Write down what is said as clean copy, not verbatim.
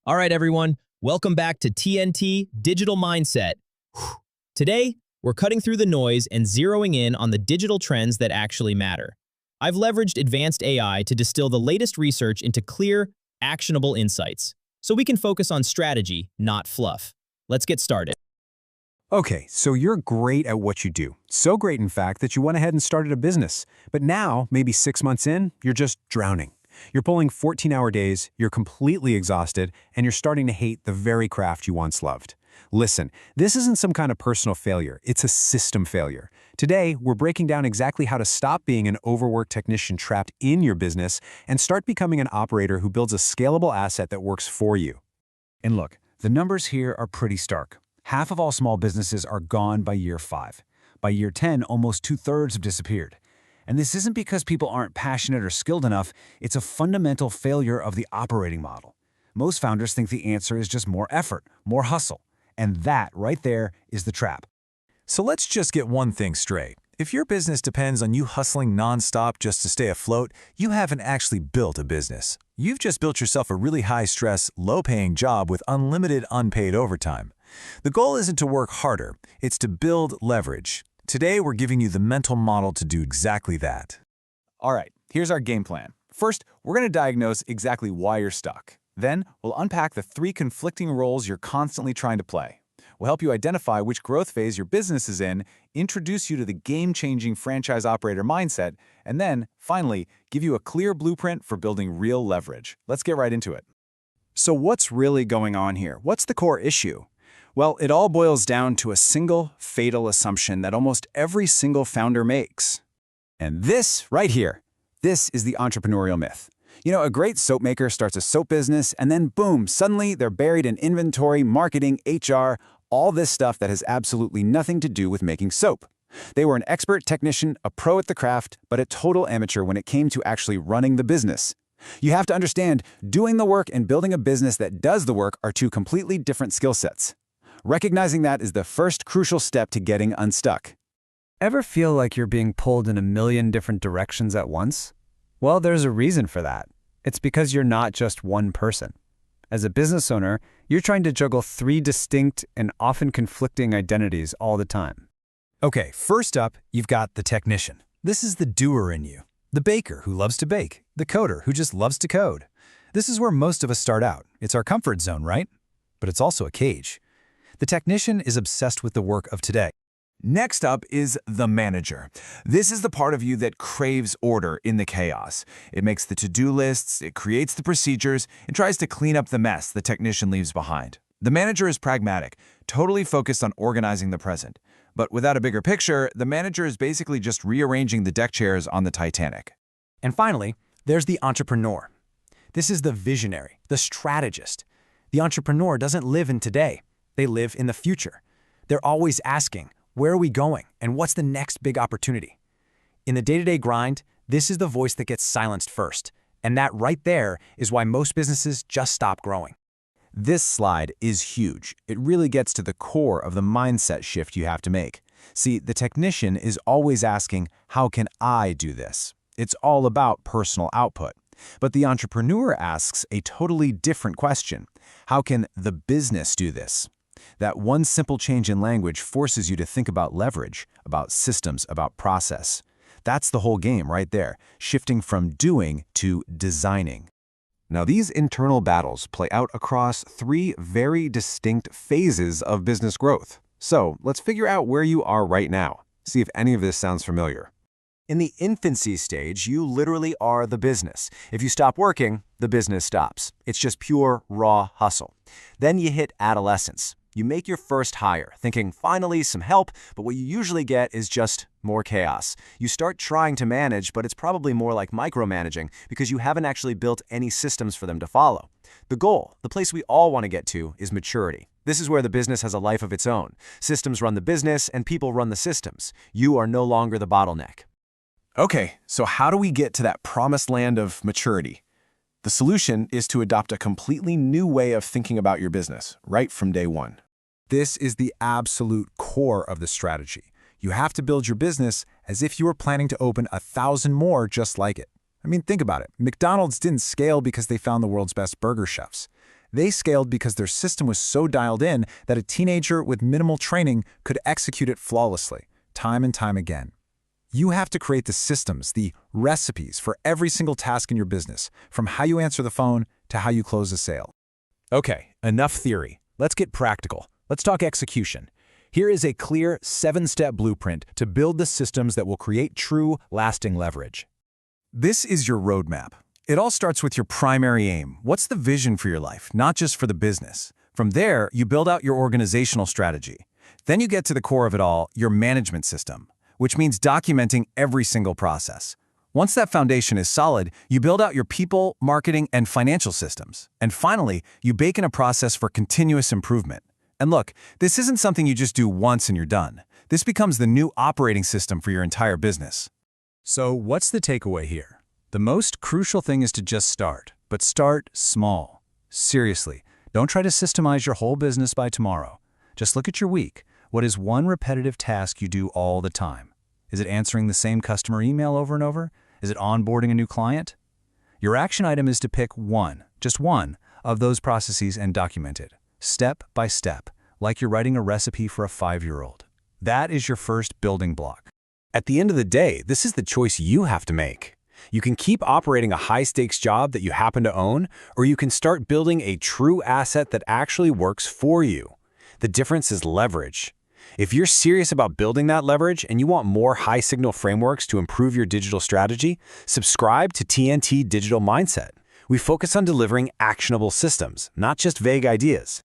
All right, everyone, welcome back to TNT Digital Mindset. Today, we're cutting through the noise and zeroing in on the digital trends that actually matter. I've leveraged advanced AI to distill the latest research into clear, actionable insights, so we can focus on strategy, not fluff. Let's get started. Okay, so you're great at what you do. So great, in fact, that you went ahead and started a business. But now, maybe 6 months in, you're just drowning. You're pulling 14-hour days, you're completely exhausted, and you're starting to hate the very craft you once loved. Listen, this isn't some kind of personal failure, it's a system failure. Today, we're breaking down exactly how to stop being an overworked technician trapped in your business and start becoming an operator who builds a scalable asset that works for you. And look, the numbers here are pretty stark. Half of all small businesses are gone by year 5. By year 10, almost 2/3 have disappeared. And this isn't because people aren't passionate or skilled enough, it's a fundamental failure of the operating model. Most founders think the answer is just more effort, more hustle. And that, right there, is the trap. So let's just get one thing straight. If your business depends on you hustling nonstop just to stay afloat, you haven't actually built a business. You've just built yourself a really high-stress, low-paying job with unlimited unpaid overtime. The goal isn't to work harder, it's to build leverage. Today, we're giving you the mental model to do exactly that. All right, here's our game plan. First, we're going to diagnose exactly why you're stuck. Then, we'll unpack the 3 conflicting roles you're constantly trying to play. We'll help you identify which growth phase your business is in, introduce you to the game-changing franchise operator mindset, and then, finally, give you a clear blueprint for building real leverage. Let's get right into it. So what's really going on here? What's the core issue? Well, it all boils down to a single, fatal assumption that almost every single founder makes. And this, right here, this is the entrepreneurial myth. You know, a great soap maker starts a soap business, and then boom, suddenly they're buried in inventory, marketing, HR, all this stuff that has absolutely nothing to do with making soap. They were an expert technician, a pro at the craft, but a total amateur when it came to actually running the business. You have to understand, doing the work and building a business that does the work are 2 completely different skill sets. Recognizing that is the first crucial step to getting unstuck. Ever feel like you're being pulled in a million different directions at once? Well, there's a reason for that. It's because you're not just one person. As a business owner, you're trying to juggle 3 distinct and often conflicting identities all the time. Okay, first up, you've got the technician. This is the doer in you. The baker who loves to bake. The coder who just loves to code. This is where most of us start out. It's our comfort zone, right? But it's also a cage. The technician is obsessed with the work of today. Next up is the manager. This is the part of you that craves order in the chaos. It makes the to-do lists, it creates the procedures, and tries to clean up the mess the technician leaves behind. The manager is pragmatic, totally focused on organizing the present. But without a bigger picture, the manager is basically just rearranging the deck chairs on the Titanic. And finally, there's the entrepreneur. This is the visionary, the strategist. The entrepreneur doesn't live in today. They live in the future. They're always asking, where are we going and what's the next big opportunity? In the day-to-day grind, this is the voice that gets silenced first. And that right there is why most businesses just stop growing. This slide is huge. It really gets to the core of the mindset shift you have to make. See, the technician is always asking, how can I do this? It's all about personal output. But the entrepreneur asks a totally different question. How can the business do this? That one simple change in language forces you to think about leverage, about systems, about process. That's the whole game right there, shifting from doing to designing. Now, these internal battles play out across 3 very distinct phases of business growth. So let's figure out where you are right now. See if any of this sounds familiar. In the infancy stage, you literally are the business. If you stop working, the business stops. It's just pure, raw hustle. Then you hit adolescence. You make your first hire, thinking, finally, some help, but what you usually get is just more chaos. You start trying to manage, but it's probably more like micromanaging because you haven't actually built any systems for them to follow. The goal, the place we all want to get to, is maturity. This is where the business has a life of its own. Systems run the business, and people run the systems. You are no longer the bottleneck. Okay, so how do we get to that promised land of maturity? The solution is to adopt a completely new way of thinking about your business, right from day one. This is the absolute core of the strategy. You have to build your business as if you were planning to open 1,000 more just like it. I mean, think about it. McDonald's didn't scale because they found the world's best burger chefs. They scaled because their system was so dialed in that a teenager with minimal training could execute it flawlessly, time and time again. You have to create the systems, the recipes for every single task in your business, from how you answer the phone to how you close a sale. Okay, enough theory. Let's get practical. Let's talk execution. Here is a clear 7-step blueprint to build the systems that will create true, lasting leverage. This is your roadmap. It all starts with your primary aim. What's the vision for your life, not just for the business? From there, you build out your organizational strategy. Then you get to the core of it all, your management system, which means documenting every single process. Once that foundation is solid, you build out your people, marketing, and financial systems. And finally, you bake in a process for continuous improvement. And look, this isn't something you just do once and you're done. This becomes the new operating system for your entire business. So what's the takeaway here? The most crucial thing is to just start, but start small. Seriously, don't try to systemize your whole business by tomorrow. Just look at your week. What is one repetitive task you do all the time? Is it answering the same customer email over and over? Is it onboarding a new client? Your action item is to pick one, just one, of those processes and document it, step by step, like you're writing a recipe for a 5-year-old. That is your first building block. At the end of the day, this is the choice you have to make. You can keep operating a high-stakes job that you happen to own, or you can start building a true asset that actually works for you. The difference is leverage. If you're serious about building that leverage and you want more high-signal frameworks to improve your digital strategy, subscribe to TNT Digital Mindset. We focus on delivering actionable systems, not just vague ideas.